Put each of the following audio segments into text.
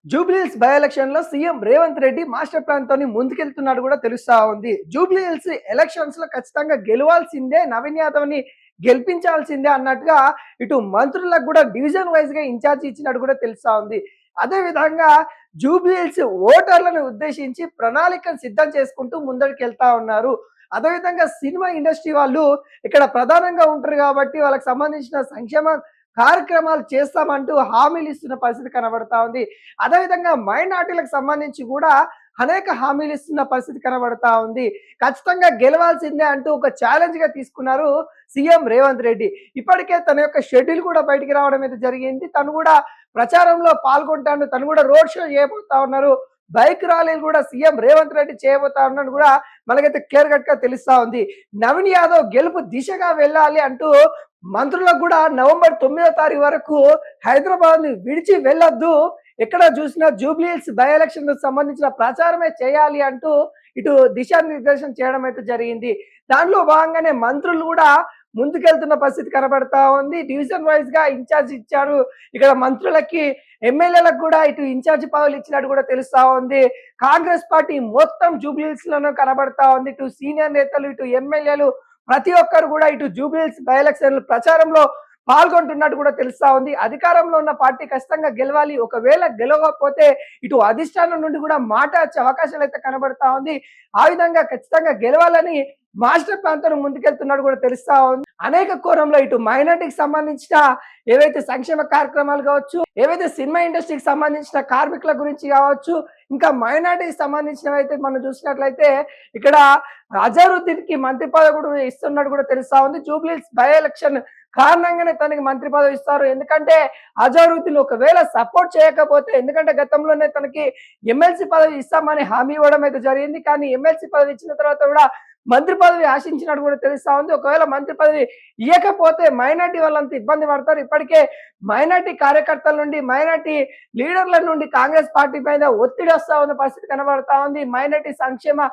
Jubilee Hills by election లో CM Revanth Reddy master plan తోని ముందుకెళ్తున్నాడు కూడా తెలుస్తా ఉంది. జూబ్లీహిల్స్ ఎలక్షన్స్ లో ఖచ్చితంగా గెలవాల్సిందే, నవీన్ యాదవ్ ని గెలిపించాల్సిందే అన్నట్టుగా ఇటు మంత్రులకు కూడా డివిజన్ వైజ్ గా ఇన్ఛార్జ్ ఇచ్చినట్టు కూడా తెలుస్తా ఉంది. అదే విధంగా జూబ్లీహిల్స్ ఓటర్లను ఉద్దేశించి ప్రణాళికను సిద్ధం చేసుకుంటూ ముందరికి వెళ్తా ఉన్నారు. అదేవిధంగా సినిమా ఇండస్ట్రీ వాళ్ళు ఇక్కడ ప్రధానంగా ఉంటారు కాబట్టి వాళ్ళకి సంబంధించిన సంక్షేమ కార్యక్రమాలు చేస్తామంటూ హామీలు ఇస్తున్న పరిస్థితి కనబడతా ఉంది. అదేవిధంగా మైనార్టీలకు సంబంధించి కూడా అనేక హామీలు ఇస్తున్న పరిస్థితి కనబడతా ఉంది. ఖచ్చితంగా గెలవాల్సిందే అంటూ ఒక ఛాలెంజ్ గా తీసుకున్నారు సీఎం రేవంత్ రెడ్డి. ఇప్పటికే తన యొక్క షెడ్యూల్ కూడా బయటికి రావడం అయితే జరిగింది. తను కూడా ప్రచారంలో పాల్గొంటాను, తను కూడా రోడ్ షో చేయబోతా ఉన్నారు. బైక్ ర్యాలీలు కూడా సీఎం రేవంత్ రెడ్డి చేయబోతా ఉన్నాడు కూడా మనకైతే క్లియర్ కట్ గా తెలుస్తా ఉంది. నవీన్ యాదవ్ గెలుపు దిశగా వెళ్ళాలి అంటూ మంత్రులకు కూడా నవంబర్ 9వ తారీఖు వరకు హైదరాబాద్ ని విడిచి వెళ్ళొద్దు, ఎక్కడ చూసినా జూబ్లీహిల్స్ బై ఎలక్షన్ సంబంధించిన ప్రచారమే చేయాలి అంటూ ఇటు దిశానిర్దేశం చేయడం అయితే జరిగింది. దాంట్లో భాగంగానే మంత్రులు కూడా ముందుకెళ్తున్న పరిస్థితి కనబడతా ఉంది. డివిజన్ వైజ్ గా ఇన్ఛార్జ్ ఇచ్చారు. ఇక్కడ మంత్రులకి ఎమ్మెల్యేలకు కూడా ఇటు ఇన్ఛార్జ్ పదవులు ఇచ్చినట్టు కూడా తెలుస్తా ఉంది. కాంగ్రెస్ పార్టీ మొత్తం జూబ్లీహిల్స్ లోనే కనబడతా ఉంది. ఇటు సీనియర్ నేతలు, ఇటు ఎమ్మెల్యేలు ప్రతి ఒక్కరు కూడా ఇటు జూబ్లీహిల్స్ బై ఎలక్షన్ ప్రచారంలో పాల్గొంటున్నట్టు కూడా తెలుస్తా ఉంది. అధికారంలో ఉన్న పార్టీ ఖచ్చితంగా గెలవాలి, ఒకవేళ గెలవకపోతే ఇటు అధిష్టానం నుండి కూడా మాట వచ్చే అవకాశాలు అయితే కనబడతా ఉంది. ఆ విధంగా ఖచ్చితంగా గెలవాలని మాస్టర్ ప్లాన్ తో ముందుకెళ్తున్నాడు కూడా తెలుస్తా ఉంది. అనేక కోణంలో ఇటు మైనార్టీకి సంబంధించిన ఏవైతే సంక్షేమ కార్యక్రమాలు కావచ్చు, ఏవైతే సినిమా ఇండస్ట్రీకి సంబంధించిన కార్మికుల గురించి కావచ్చు, ఇంకా మైనార్టీకి సంబంధించినవి అయితే మనం చూసినట్లయితే ఇక్కడ అజరుద్దీన్ కి మంత్రి పదవి కూడా ఇస్తున్నట్టు కూడా తెలుస్తా ఉంది. జూబ్లీహిల్స్ బై ఎలక్షన్ కారణంగానే తనకి మంత్రి పదవి ఇస్తారు. ఎందుకంటే అజరుద్దీన్ ఒకవేళ సపోర్ట్ చేయకపోతే, ఎందుకంటే గతంలోనే తనకి ఎమ్మెల్సీ పదవి ఇస్తామని హామీ ఇవ్వడం అయితే జరిగింది. కానీ ఎమ్మెల్సీ పదవి ఇచ్చిన తర్వాత కూడా మంత్రి పదవి ఆశించినట్టు కూడా తెలుస్తా ఉంది. ఒకవేళ మంత్రి పదవి ఇవ్వకపోతే మైనార్టీ వాళ్ళంతా ఇబ్బంది పడతారు. ఇప్పటికే మైనార్టీ కార్యకర్తల నుండి, మైనార్టీ లీడర్ల నుండి కాంగ్రెస్ పార్టీ పైన ఒత్తిడి వస్తా ఉన్న పరిస్థితి కనబడతా ఉంది. మైనార్టీ సంక్షేమ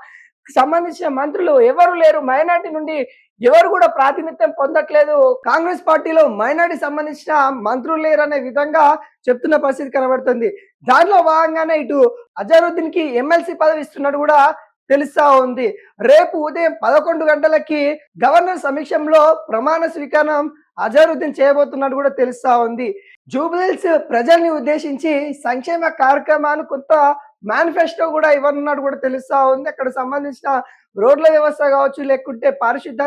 సంబంధించిన మంత్రులు ఎవరు లేరు, మైనార్టీ నుండి ఎవరు కూడా ప్రాతినిధ్యం పొందట్లేదు, కాంగ్రెస్ పార్టీలో మైనార్టీ సంబంధించిన మంత్రులు లేరు అనే విధంగా చెప్తున్న పరిస్థితి కనబడుతుంది. దాంట్లో భాగంగానే ఇటు అజరుద్దీన్ కి ఎమ్మెల్సీ పదవి ఇస్తున్నట్టు కూడా తెలుస్తా ఉంది. రేపు ఉదయం 11 గంటలకి గవర్నర్ సమీక్షంలో ప్రమాణ స్వీకారం అజరుద్దీన్ చేయబోతున్నట్టు కూడా తెలుస్తా ఉంది. జూబ్లీహిల్స్ ప్రజల్ని ఉద్దేశించి సంక్షేమ కార్యక్రమాలు కొంత మేనిఫెస్టో కూడా ఇవ్వనున్నట్టు కూడా తెలుస్తా ఉంది. అక్కడ సంబంధించిన రోడ్ల వ్యవస్థ కావచ్చు, లేకుంటే పారిశుద్ధ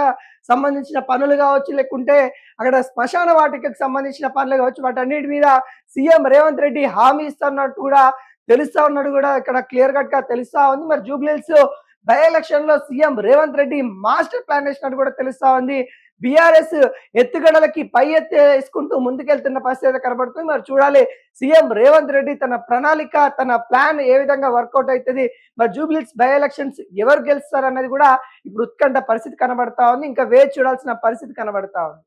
సంబంధించిన పనులు కావచ్చు, లేకుంటే అక్కడ శ్మశాన వాటికకు సంబంధించిన పనులు కావచ్చు, వాటన్నిటి మీద సీఎం రేవంత్ రెడ్డి హామీ ఇస్తున్నట్టు కూడా తెలుస్తా ఉన్నాడు కూడా ఇక్కడ క్లియర్ కట్ గా తెలుస్తా ఉంది. మరి జూబ్లీహిల్స్ బై ఎలక్షన్ లో CM Revanth Reddy master plan వేసినట్టు కూడా తెలుస్తా ఉంది. బీఆర్ఎస్ ఎత్తుగడలకి పై ఎత్తు వేసుకుంటూ ముందుకెళ్తున్న పరిస్థితి కనబడుతుంది. మరి చూడాలి సీఎం రేవంత్ రెడ్డి తన ప్రణాళిక, తన ప్లాన్ ఏ విధంగా వర్కౌట్ అవుతుంది, మరి జూబ్లీహిల్స్ బై ఎలక్షన్స్ ఎవరు గెలుస్తారు అన్నది కూడా ఇప్పుడు ఉత్కంఠ పరిస్థితి కనబడతా ఉంది. ఇంకా వేచి చూడాల్సిన పరిస్థితి కనబడతా ఉంది.